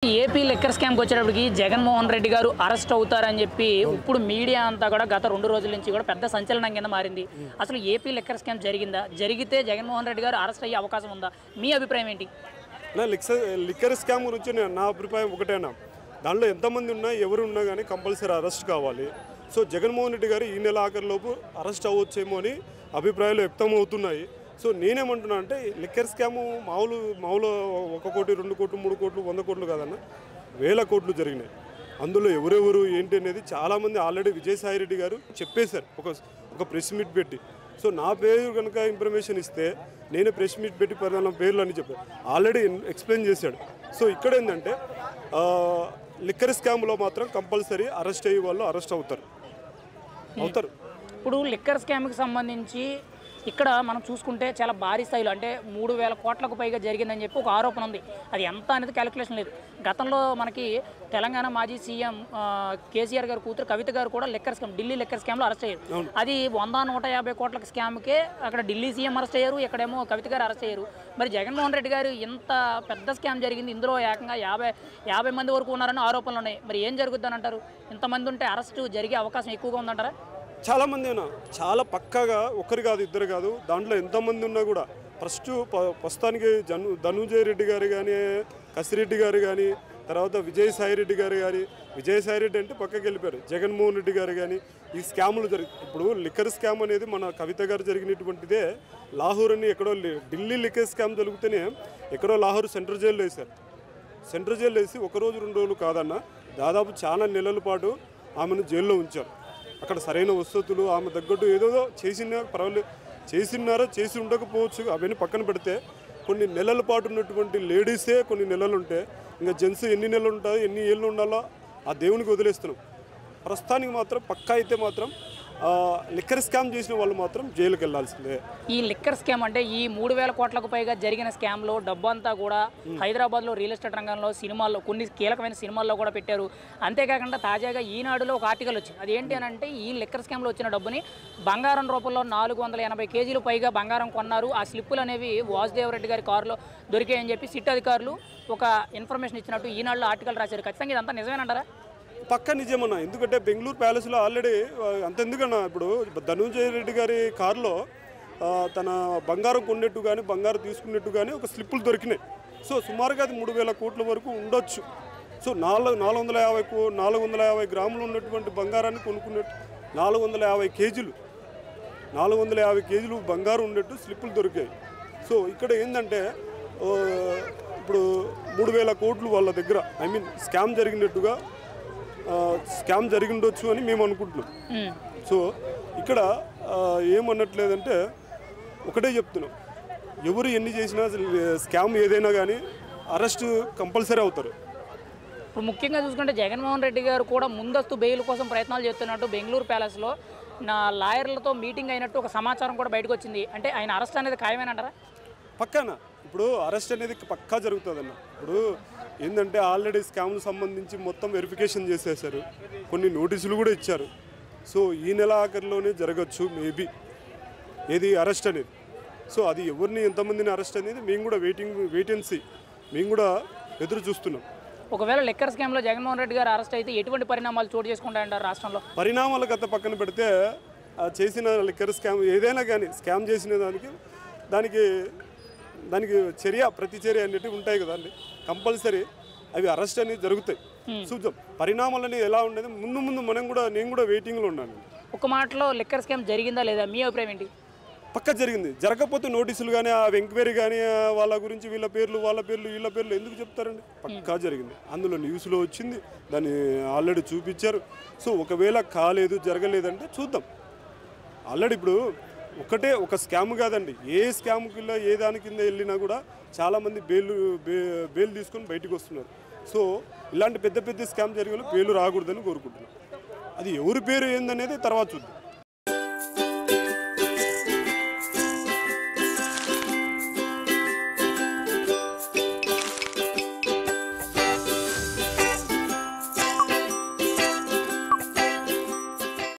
AP liquor స్కామ్కి వచ్చేటప్పటికి జగన్మోహన్ రెడ్డి గారు arrest అవుతారని చెప్పి ఇప్పుడు మీడియా అంతా కూడా గత 2 రోజుల నుంచి కూడా పెద్ద సంచలనం కింద మారింది. అసలు ఏపీ లిక్కర్ స్కామ్ జరిగిందా? జరిగితే జగన్మోహన్ రెడ్డి గారు అరెస్ట్ అయ్యే అవకాశం ఉందా? మీ అభిప్రాయం ఏంటి? లిక్కర్ స్కామ్ గురించి నా అభిప్రాయం ఒకటేనా, దాంట్లో ఎంతమంది ఉన్నా ఎవరు ఉన్నా కానీ కంపల్సరీ అరెస్ట్ కావాలి. సో జగన్మోహన్ రెడ్డి గారు ఈ నెల ఆఖరిలోపు అరెస్ట్ అవ్వచ్చేమో అని అభిప్రాయాలు వ్యక్తమవుతున్నాయి. సో నేనేమంటున్నా అంటే లిక్కర్ స్కాము మామూలు 1 కోటి 2 కోట్లు 3 కోట్లు 100 కోట్లు కాదన్న, వేల కోట్లు జరిగినాయి. అందులో ఎవరెవరు ఏంటి అనేది చాలామంది ఆల్రెడీ విజయసాయిరెడ్డి గారు చెప్పేశారు ఒక ప్రెస్ మీట్ పెట్టి. సో నా పేరు కనుక ఇన్ఫర్మేషన్ ఇస్తే నేనే ప్రెస్ మీట్ పెట్టి పేర్లు అని చెప్పాను, ఆల్రెడీ ఎక్స్ప్లెయిన్ చేశాడు. సో ఇక్కడ ఏంటంటే లిక్కర్ స్కామ్లో మాత్రం కంపల్సరీ అరెస్ట్ అయ్యే వాళ్ళు అరెస్ట్ అవుతారు. ఇప్పుడు లిక్కర్ స్కామ్కి సంబంధించి ఇక్కడ మనం చూసుకుంటే చాలా భారీ స్థాయిలో అంటే 3,000 కోట్లకు పైగా జరిగిందని చెప్పి ఒక ఆరోపణ ఉంది. అది ఎంత అనేది క్యాలిక్యులేషన్ లేదు. గతంలో మనకి తెలంగాణ మాజీ సీఎం కేసీఆర్ గారు కూతురు కవిత గారు కూడా ఢిల్లీ లిక్కర్ స్కామ్లో అరెస్ట్ అయ్యారు. అది 100-150 కోట్ల స్కామ్కే అక్కడ ఢిల్లీ సీఎం అరెస్ట్ అయ్యారు, ఇక్కడేమో కవిత గారు అరెస్ట్ అయ్యారు. మరి జగన్మోహన్ రెడ్డి గారు ఇంత పెద్ద స్కామ్ జరిగింది, ఇందులో ఏకంగా 50 మంది వరకు ఉన్నారని ఆరోపణలు ఉన్నాయి. మరి ఏం జరుగుద్దని అంటారు? ఇంతమంది ఉంటే అరెస్టు జరిగే అవకాశం ఎక్కువగా ఉందంటారా? చాలామంది ఉన్నా, చాలా పక్కాగా ఒకరు కాదు ఇద్దరు కాదు, దాంట్లో ఎంతమంది ఉన్నా కూడా ప్రస్తుతానికి ధనుంజయ రెడ్డి గారు కానీ, కసిరెడ్డి గారు కానీ, తర్వాత విజయసాయిరెడ్డి గారు కానీ, విజయసాయిరెడ్డి అంటే పక్కకి వెళ్ళిపోయారు, జగన్మోహన్ రెడ్డి గారు కానీ, ఈ స్కాములు ఇప్పుడు లిక్కర్ స్కామ్ అనేది మన కవిత గారు జరిగినటువంటిదే. లాహోర్ అని ఎక్కడో ఢిల్లీ లిక్కర్ స్కామ్ జరిగితేనే ఎక్కడో లాహోర్ సెంట్రల్ జైల్లో వేశారు. సెంట్రల్ జైల్లో వేసి 1 రోజు 2 రోజులు కాదన్న, దాదాపు చాలా నెలల పాటు ఆమెను జైల్లో ఉంచారు. అక్కడ సరైన వసతులు ఆమె తగ్గట్టు ఏదో చేసినా పర్వాలేదు, చేసినారో చేసి ఉండకపోవచ్చు, అవన్నీ పక్కన పెడితే కొన్ని నెలల పాటు ఉన్నటువంటి లేడీసే కొన్ని నెలలు ఉంటే ఇంకా జెంట్స్ ఎన్ని నెలలు ఉంటాయో ఎన్ని ఏళ్ళు ఉండాలో ఆ దేవునికి వదిలేస్తున్నాం. ప్రస్తుతానికి మాత్రం పక్కా అయితే మాత్రం లిక్కర్ స్కామ్ చేసిన వాళ్ళు మాత్రం జైలుకి వెళ్లాల్సిందే. ఈ లిక్కర్ స్కామ్ అంటే ఈ 3,000 కోట్లకు పైగా జరిగిన స్కామ్లో డబ్బు అంతా కూడా హైదరాబాద్లో రియల్ ఎస్టేట్ రంగంలో సినిమాల్లో కొన్ని కీలకమైన సినిమాల్లో కూడా పెట్టారు. అంతేకాకుండా తాజాగా ఈనాడులో ఒక ఆర్టికల్ వచ్చింది. అది ఏంటి అని అంటే ఈ లిక్కర్ స్కామ్లో వచ్చిన డబ్బుని బంగారం రూపంలో 480 కేజీలు పైగా బంగారం కొన్నారు. ఆ స్లిప్పులు అనేవి వాసుదేవరెడ్డి గారి కారులో దొరికాయని చెప్పి సిట్ అధికారులు ఒక ఇన్ఫర్మేషన్ ఇచ్చినట్టు ఈనాడులో ఆర్టికల్ రాశారు. ఖచ్చితంగా ఇదంతా నిజమేనంటారా? పక్క నిజమన్నా, ఎందుకంటే బెంగళూరు ప్యాలెస్లో ఆల్రెడీ అంతెందుకన్నా, ఇప్పుడు ధనుంజయ రెడ్డి గారి కారులో తన బంగారం కొన్నట్టు కానీ బంగారం తీసుకున్నట్టు కానీ ఒక స్లిప్పులు దొరికినాయి. సో సుమారుగా అది 3,000 కోట్ల వరకు ఉండొచ్చు. సో 450 గ్రాములు ఉన్నటువంటి బంగారాన్ని కొనుక్కున్నట్టు 450 కేజీలు బంగారం ఉన్నట్టు స్లిప్పులు దొరికాయి. సో ఇక్కడ ఏంటంటే ఇప్పుడు 3,000 కోట్లు వాళ్ళ దగ్గర స్కామ్ జరిగిండొచ్చు అని మేము అనుకుంటున్నాం. సో ఇక్కడ ఏమన్నట్లేదంటే ఒకటే చెప్తున్నాం, ఎవరు ఎన్ని చేసినా స్కామ్ ఏదైనా కానీ అరెస్ట్ కంపల్సరీ అవుతారు. ఇప్పుడు ముఖ్యంగా చూసుకుంటే జగన్మోహన్ రెడ్డి గారు కూడా ముందస్తు బెయిల్ కోసం ప్రయత్నాలు చేస్తున్నట్టు బెంగళూరు ప్యాలెస్లో లాయర్లతో మీటింగ్ అయినట్టు ఒక సమాచారం కూడా బయటకు వచ్చింది. అంటే ఆయన అరెస్ట్ అనేది ఖాయమేనంటారా? పక్కానా, ఇప్పుడు అరెస్ట్ అనేది పక్కా జరుగుతుందన్న. ఇప్పుడు ఏంటంటే ఆల్రెడీ స్కామ్కు సంబంధించి మొత్తం వెరిఫికేషన్ చేసేసారు, కొన్ని నోటీసులు కూడా ఇచ్చారు. సో ఈ నెల ఆఖరిలోనే జరగచ్చు మేబీ ఏది అరెస్ట్ అనేది. సో అది ఎవరిని ఎంతమందిని అరెస్ట్ అనేది మేము కూడా వెయిట్ అండ్ సీ, మేము కూడా ఎదురు చూస్తున్నాం. ఒకవేళ లిక్కర్ స్కామ్లో జగన్మోహన్ రెడ్డి గారు అరెస్ట్ అయితే ఎటువంటి పరిణామాలు చోటు చేసుకుంటాయంటారు రాష్ట్రంలో? పరిణామాల గత పక్కన పెడితే చేసిన లిక్కర్ స్కామ్ ఏదైనా కానీ స్కామ్ చేసిన దానికి ప్రతి చర్య అనేవి ఉంటాయి కదండి, కంపల్సరీ అవి అరెస్ట్ అనేది జరుగుతాయి. చూద్దాం పరిణామాలని ఎలా ఉండేది ముందు నేను కూడా వెయిటింగ్లో ఉన్నాను. ఒక మాటలో లిక్కర్ స్కామ్ జరిగిందా లేదా మీ అభిప్రాయం ఏంటి? పక్క జరిగింది. జరగకపోతే నోటీసులు కానీ ఆ ఎంక్వైరీ కానీ వాళ్ళ గురించి వీళ్ళ పేర్లు ఎందుకు చెప్తారండి? పక్కా జరిగింది. అందులో న్యూస్లో వచ్చింది, దాన్ని ఆల్రెడీ చూపించారు. సో ఒకవేళ జరగలేదంటే చూద్దాం. ఆల్రెడీ ఇప్పుడు ఒక స్కామ్ కాదండి, ఏ స్కామ్ కింద ఏ దాని కింద వెళ్ళినా కూడా చాలామంది బెయిల్ తీసుకొని బయటకు వస్తున్నారు. సో ఇలాంటి పెద్ద స్కామ్ జరిగిన బెయిల్ రాకూడదని కోరుకుంటున్నాను. అది ఎవరి పేరు ఏందనేది తర్వాత చూద్దాం.